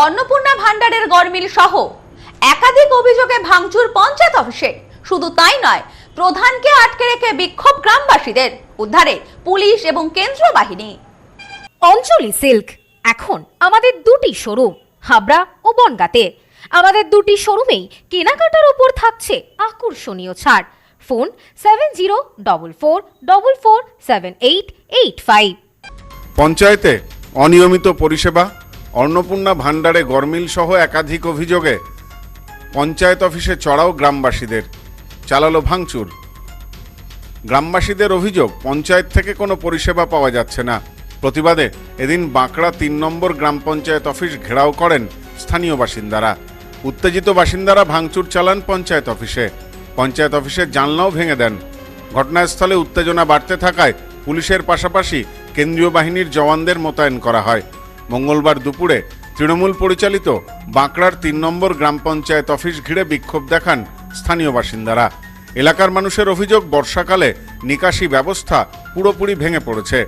অন্নপূর্ণা ভান্ডারের গড়মিল সহ একাধিক অভিযোগে ভাঙচুর পঞ্চায়েত অফিসে। শুধু তাই নয়, প্রধানকে আটকে রেখে বিক্ষোভ গ্রামবাসীদের। উদ্ধারে পুলিশ এবং কেন্দ্রীয় বাহিনী। অঞ্জলি সিল্ক এখন আমাদের দুটি শোরুম, হাবড়া ও বনগাঁতে। আমাদের দুটি শোরুমেই কেনাকাটার উপর থাকছে আকর্ষণীয় ছাড়। ফোন 7044447885। পঞ্চায়েতে অনিয়মিত পরিষেবা, অন্নপূর্ণা ভান্ডারে গড়মিল সহ একাধিক অভিযোগে পঞ্চায়েত অফিসে চড়াও গ্রামবাসীদের, চালালো ভাঙচুর। গ্রামবাসীদের অভিযোগ, পঞ্চায়েত থেকে কোনো পরিষেবা পাওয়া যাচ্ছে না। প্রতিবাদে এদিন বাঁকড়া ৩ নম্বর গ্রাম পঞ্চায়েত অফিস ঘেরাও করেন স্থানীয় বাসিন্দারা। উত্তেজিত বাসিন্দারা ভাঙচুর চালান পঞ্চায়েত অফিসে। পঞ্চায়েত অফিসের জানলাও ভেঙে দেন। ঘটনাস্থলে উত্তেজনা বাড়তে থাকায় পুলিশের পাশাপাশি কেন্দ্রীয় বাহিনীর জওয়ানদের মোতায়েন করা হয়। মঙ্গলবার দুপুরে তৃণমূল পরিচালিত বাঁকড়ার ৩ নম্বর গ্রাম পঞ্চায়েত অফিস ঘিরে বিক্ষোভ দেখান স্থানীয় বাসিন্দারা। এলাকার মানুষের অভিযোগ, বর্ষাকালে নিকাশি ব্যবস্থা পুরোপুরি ভেঙে পড়েছে।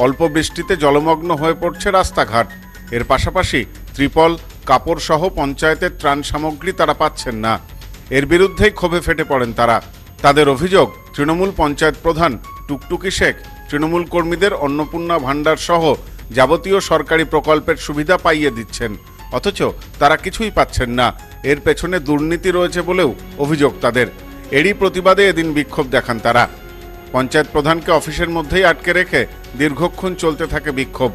অল্প বৃষ্টিতে জলমগ্ন হয়ে পড়ছে রাস্তাঘাট। এর পাশাপাশি ত্রিপল, কাপড় সহ পঞ্চায়েতের ত্রাণ সামগ্রী তারা পাচ্ছেন না। এর বিরুদ্ধেই ক্ষোভে ফেটে পড়েন তারা। তাদের অভিযোগ, তৃণমূল পঞ্চায়েত প্রধান টুকটুকি শেখ তৃণমূল কর্মীদের অন্নপূর্ণা ভান্ডার সহ যাবতীয় সরকারি প্রকল্পের সুবিধা পাইয়ে দিচ্ছেন, অথচ তারা কিছুই পাচ্ছেন না। এর পেছনে দুর্নীতি রয়েছে বলেও অভিযোগ তাদের। এরই প্রতিবাদে এদিন বিক্ষোভ দেখান তারা। পঞ্চায়েত প্রধানকে অফিসের মধ্যেই আটকে রেখে দীর্ঘক্ষণ চলতে থাকে বিক্ষোভ।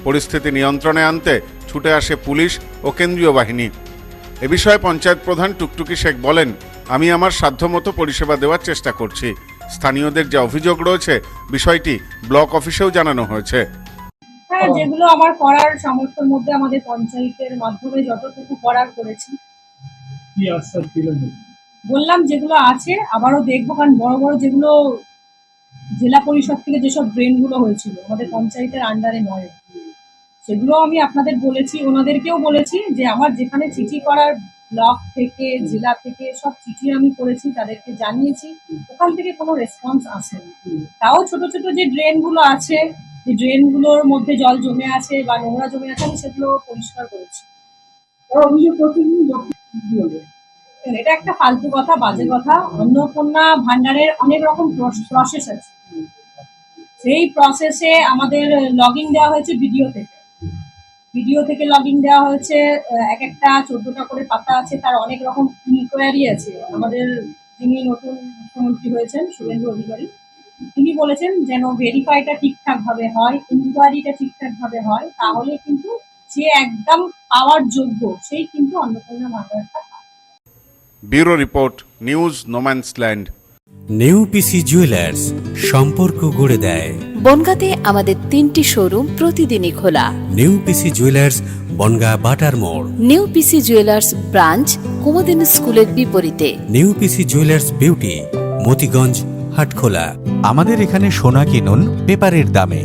পরিস্থিতি নিয়ন্ত্রণে আনতে ছুটে আসে পুলিশ ও কেন্দ্রীয় বাহিনী। এ বিষয়ে পঞ্চায়েত প্রধান টুকটুকি শেখ বলেন, আমি আমার সাধ্যমতো পরিষেবা দেওয়ার চেষ্টা করছি। স্থানীয়দের যে অভিযোগ রয়েছে, বিষয়টি ব্লক অফিসেও জানানো হয়েছে। হ্যাঁ, যেগুলো আমার করার সামর্থ্যের মধ্যে আমাদের পঞ্চায়েতের মাধ্যমে যতটুকু করার করেছি। কি আশ্বাস দিলেন? বললাম যেগুলো আছে আবারও দেখবো, কারণ বড় বড় যেগুলো জেলা পরিষদ থেকে যেসব ড্রেনগুলো হয়েছিল আমাদের পঞ্চায়েতের আন্ডারে নয়, সেগুলো আমি আপনাদের বলেছি, ওনাদেরকেও বলেছি যে আমার যেখানে চিঠি করার ব্লক থেকে জেলা থেকে সব চিঠি আমি করেছি, তাদেরকে জানিয়েছি, ওখান থেকে কোনো রেসপন্স আসেনি। তাও ছোট ছোট যে ড্রেনগুলো আছে, যে ড্রেনগুলোর মধ্যে জল জমে আছে বা নোংরা জমে আছে, আমি সেগুলো পরিষ্কার করেছি। এটা একটা ফালতু কথা, বাজে কথা। অন্নপূর্ণা ভান্ডারের অনেক রকম প্রসেস আছে। সেই প্রসেসে আমাদের লগইন দেওয়া হয়েছে ভিডিও থেকে লগইন দেওয়া হয়েছে। এক একটা 14টা করে পাতা আছে, তার অনেক রকম ইনকোয়ারি আছে। আমাদের যিনি নতুন মুখ্যমন্ত্রী হয়েছেন শুভেন্দু অধিকারী, তিনি বলেছেন যেন ভেরিফাইটা ঠিকঠাক ভাবে হয়, ইনকোয়ারিটা ঠিকঠাক ভাবে হয়, তাহলে কিন্তু যে একদম পাওয়ার যোগ্য সেই কিন্তু অন্নপূর্ণা ভান্ডারটা। Bureau report, news no man's land. New PC jewellers, সম্পর্ক গড়ে দেয়। বনগাঁতে আমাদের 3টি শোরুম প্রতিদিনই খোলা। নিউ পিসি জুয়েলার্স, বনগাঁ বাটার মোড়। New PC jewellers branch, Kumudini স্কুলের বিপরীতে। New PC jewellers beauty, Motiganj, Hatkhola. আমাদের এখানে সোনা কিনুন পেপারের দামে।